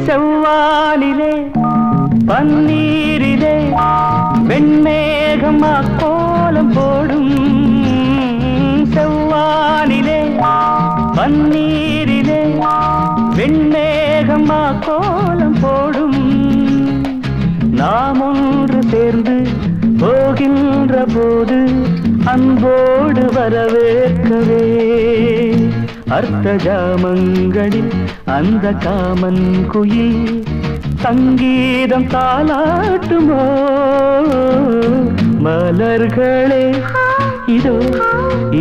செவ்வானிலே பன்னீரிலே வெண்மேகமா கோலம் போடும். செவ்வானிலே பன்னீரிலே வெண்மேகமா கோலம் போடும். நாம் ஒன்று சேர்ந்து போகின்ற போது அன்போடு வரவேற்கவே அர்த்த ஜாமங்களில் அந்த காமன் குயில் சங்கீதம் தாலாட்டுமோ. மலர்களே இதோ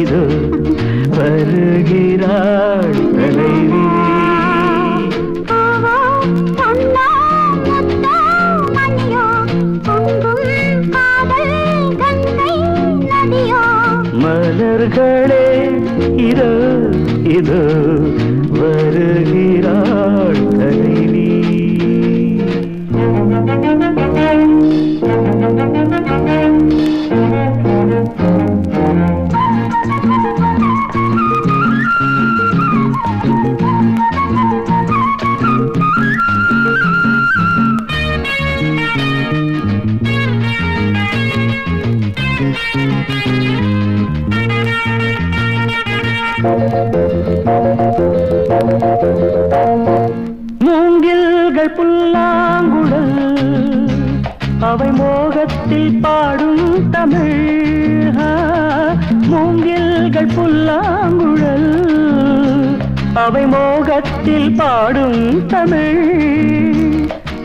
இதோ வருகிறாள் தலைவி. மலர்களே இதோ இதோ வருகிறாள் தலைவி. மூங்கில்கள் புல்லாங்குழல் அவை மோகத்தில் பாடும் தமிழ். மூங்கில்கள் புல்லாங்குழல் அவை மோகத்தில் பாடும் தமிழ்.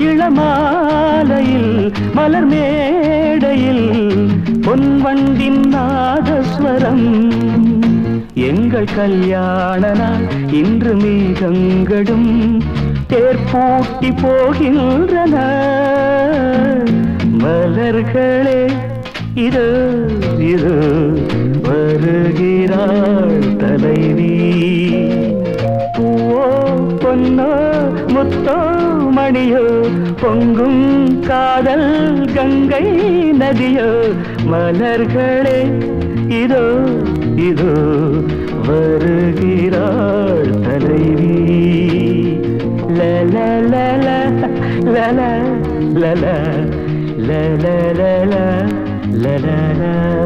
இளமாலையில் மலர் மேடையில் பொன்வண்டின் நாதஸ்வரம். எங்கள் கல்யாண நாள் இன்று மேகங்களும் தேர்பூட்டி போகின்றன. மலர்களே இதோ இதோ வருகிறாள் தலைவி. பூவோ பொன்னோ முத்தோ மணியோ பொங்கும் காதல் கங்கை நதியோ. மலர்களே இதோ இதோ வருகிறாள் தலைவி. லல லல லல லல லல லல லல.